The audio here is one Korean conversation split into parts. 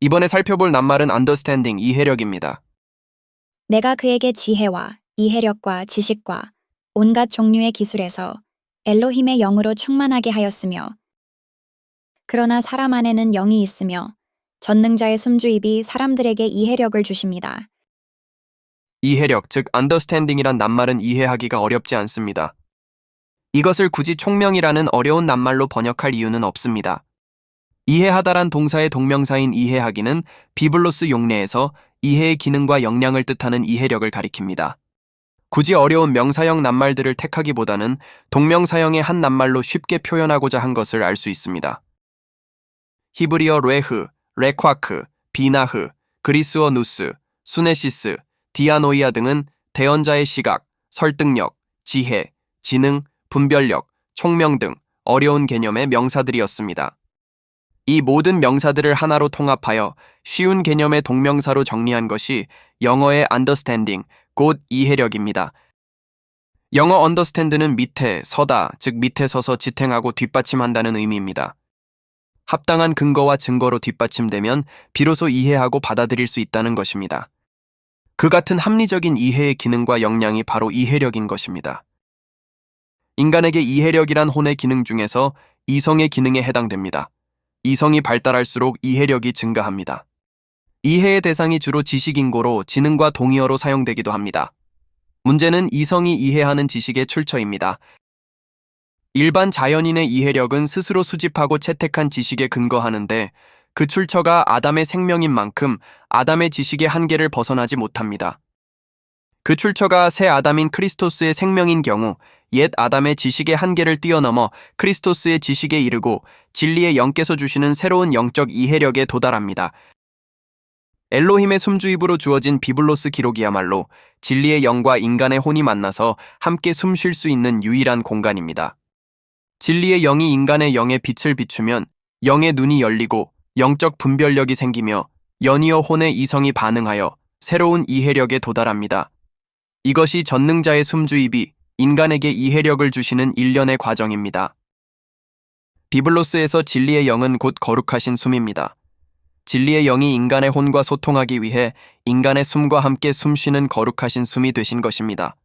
이번에 살펴볼 낱말은 understanding, 이해력입니다. 내가 그에게 지혜와 이해력과 지식과 온갖 종류의 기술에서 엘로힘의 영으로 충만하게 하였으며 그러나 사람 안에는 영이 있으며 전능자의 숨주입이 사람들에게 이해력을 주십니다. 이해력, 즉 understanding이란 낱말은 이해하기가 어렵지 않습니다. 이것을 굳이 총명이라는 어려운 낱말로 번역할 이유는 없습니다. 이해하다란 동사의 동명사인 이해하기는 비블로스 용례에서 이해의 기능과 역량을 뜻하는 이해력을 가리킵니다. 굳이 어려운 명사형 낱말들을 택하기보다는 동명사형의 한 낱말로 쉽게 표현하고자 한 것을 알 수 있습니다. 히브리어 레흐, 레콰크, 비나흐, 그리스어 누스, 수네시스, 디아노이아 등은 대언자의 시각, 설득력, 지혜, 지능, 분별력, 총명 등 어려운 개념의 명사들이었습니다. 이 모든 명사들을 하나로 통합하여 쉬운 개념의 동명사로 정리한 것이 영어의 understanding, 곧 이해력입니다. 영어 understand는 밑에 서다, 즉 밑에 서서 지탱하고 뒷받침한다는 의미입니다. 합당한 근거와 증거로 뒷받침되면 비로소 이해하고 받아들일 수 있다는 것입니다. 그 같은 합리적인 이해의 기능과 역량이 바로 이해력인 것입니다. 인간에게 이해력이란 혼의 기능 중에서 이성의 기능에 해당됩니다. 이성이 발달할수록 이해력이 증가합니다. 이해의 대상이 주로 지식인고로 지능과 동의어로 사용되기도 합니다. 문제는 이성이 이해하는 지식의 출처입니다. 일반 자연인의 이해력은 스스로 수집하고 채택한 지식에 근거하는데 그 출처가 아담의 생명인 만큼 아담의 지식의 한계를 벗어나지 못합니다. 그 출처가 새 아담인 크리스토스의 생명인 경우 옛 아담의 지식의 한계를 뛰어넘어 크리스토스의 지식에 이르고 진리의 영께서 주시는 새로운 영적 이해력에 도달합니다. 엘로힘의 숨주입으로 주어진 비블로스 기록이야말로 진리의 영과 인간의 혼이 만나서 함께 숨 쉴 수 있는 유일한 공간입니다. 진리의 영이 인간의 영에 빛을 비추면 영의 눈이 열리고 영적 분별력이 생기며 연이어 혼의 이성이 반응하여 새로운 이해력에 도달합니다. 이것이 전능자의 숨주입이 인간에게 이해력을 주시는 일련의 과정입니다. 비블로스에서 진리의 영은 곧 거룩하신 숨입니다. 진리의 영이 인간의 혼과 소통하기 위해 인간의 숨과 함께 숨쉬는 거룩하신 숨이 되신 것입니다.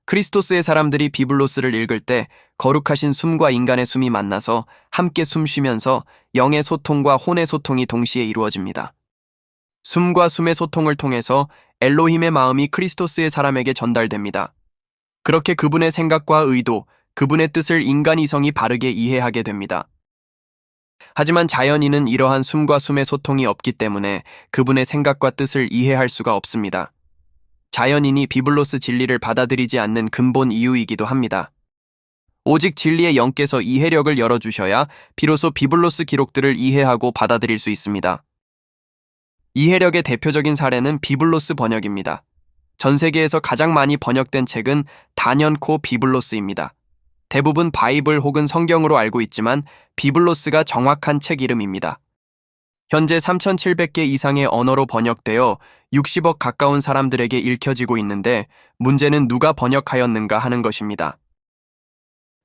크리스토스의 사람들이 비블로스를 읽을 때 거룩하신 숨과 인간의 숨이 만나서 함께 숨쉬면서 영의 소통과 혼의 소통이 동시에 이루어집니다. 숨과 숨의 소통을 통해서 엘로힘의 마음이 크리스토스의 사람에게 전달됩니다. 그렇게 그분의 생각과 의도, 그분의 뜻을 인간 이성이 바르게 이해하게 됩니다. 하지만 자연인은 이러한 숨과 숨의 소통이 없기 때문에 그분의 생각과 뜻을 이해할 수가 없습니다. 자연인이 비블로스 진리를 받아들이지 않는 근본 이유이기도 합니다. 오직 진리의 영께서 이해력을 열어주셔야 비로소 비블로스 기록들을 이해하고 받아들일 수 있습니다. 이해력의 대표적인 사례는 비블로스 번역입니다. 전 세계에서 가장 많이 번역된 책은 단연코 비블로스입니다. 대부분 바이블 혹은 성경으로 알고 있지만 비블로스가 정확한 책 이름입니다. 현재 3,700개 이상의 언어로 번역되어 60억 가까운 사람들에게 읽혀지고 있는데 문제는 누가 번역하였는가 하는 것입니다.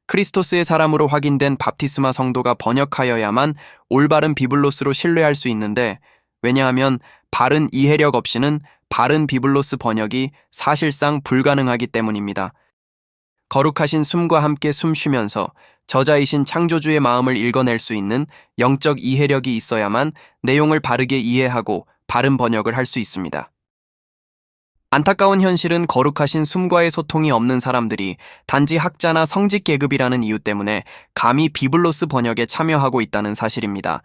크리스토스의 사람으로 확인된 밥티스마 성도가 번역하여야만 올바른 비블로스로 신뢰할 수 있는데 왜냐하면 바른 이해력 없이는 바른 비블로스 번역이 사실상 불가능하기 때문입니다. 거룩하신 숨과 함께 숨쉬면서 저자이신 창조주의 마음을 읽어낼 수 있는 영적 이해력이 있어야만 내용을 바르게 이해하고 바른 번역을 할 수 있습니다. 안타까운 현실은 거룩하신 숨과의 소통이 없는 사람들이 단지 학자나 성직 계급이라는 이유 때문에 감히 비블로스 번역에 참여하고 있다는 사실입니다.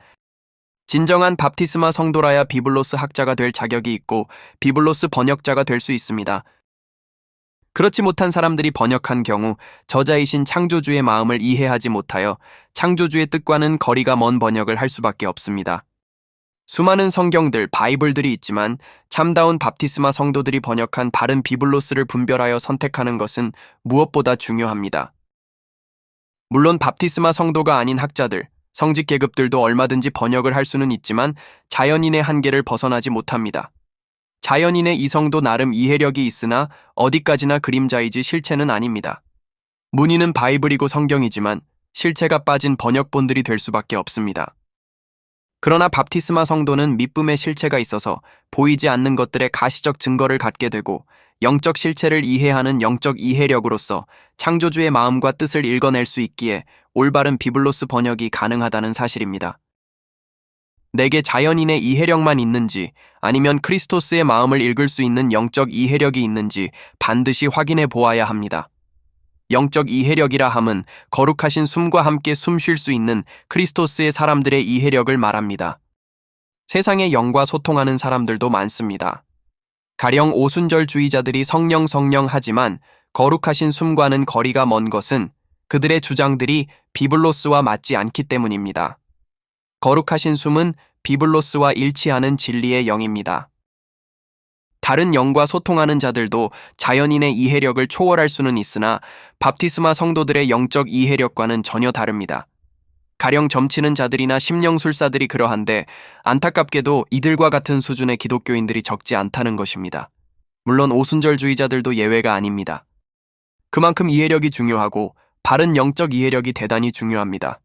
진정한 밥티스마 성도라야 비블로스 학자가 될 자격이 있고 비블로스 번역자가 될 수 있습니다. 그렇지 못한 사람들이 번역한 경우 저자이신 창조주의 마음을 이해하지 못하여 창조주의 뜻과는 거리가 먼 번역을 할 수밖에 없습니다. 수많은 성경들, 바이블들이 있지만 참다운 밥티스마 성도들이 번역한 바른 비블로스를 분별하여 선택하는 것은 무엇보다 중요합니다. 물론 밥티스마 성도가 아닌 학자들, 성직 계급들도 얼마든지 번역을 할 수는 있지만 자연인의 한계를 벗어나지 못합니다. 자연인의 이성도 나름 이해력이 있으나 어디까지나 그림자이지 실체는 아닙니다. 문의는 바이블이고 성경이지만 실체가 빠진 번역본들이 될 수밖에 없습니다. 그러나 밥티스마 성도는 믿음의 실체가 있어서 보이지 않는 것들의 가시적 증거를 갖게 되고 영적 실체를 이해하는 영적 이해력으로서 창조주의 마음과 뜻을 읽어낼 수 있기에 올바른 비블로스 번역이 가능하다는 사실입니다. 내게 자연인의 이해력만 있는지 아니면 크리스토스의 마음을 읽을 수 있는 영적 이해력이 있는지 반드시 확인해 보아야 합니다. 영적 이해력이라 함은 거룩하신 숨과 함께 숨 쉴 수 있는 크리스토스의 사람들의 이해력을 말합니다. 세상에 영과 소통하는 사람들도 많습니다. 가령 오순절주의자들이 성령 하지만 거룩하신 숨과는 거리가 먼 것은 그들의 주장들이 비블로스와 맞지 않기 때문입니다. 거룩하신 숨은 비블로스와 일치하는 진리의 영입니다. 다른 영과 소통하는 자들도 자연인의 이해력을 초월할 수는 있으나 밥티스마 성도들의 영적 이해력과는 전혀 다릅니다. 가령 점치는 자들이나 심령술사들이 그러한데 안타깝게도 이들과 같은 수준의 기독교인들이 적지 않다는 것입니다. 물론 오순절주의자들도 예외가 아닙니다. 그만큼 이해력이 중요하고 바른 영적 이해력이 대단히 중요합니다.